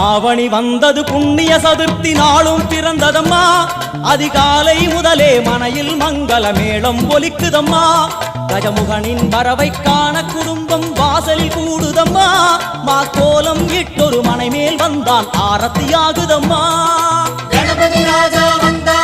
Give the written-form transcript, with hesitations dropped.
ஆவணி வந்தது புண்ணிய சதுர்த்தி நாளும் பிறந்ததம்மா அதிகாலை முதலே மனையில் மங்கள மேளம் ஒலிக்குதம்மா கஜமுகனின் வரவை காண குடும்பம் வாசலில் கூடுதம்மா மா கோலம் இட்டொரு மனை மேல் வந்தான் ஆரத்தியாகுதம்மா கணபதி ராஜா வந்தா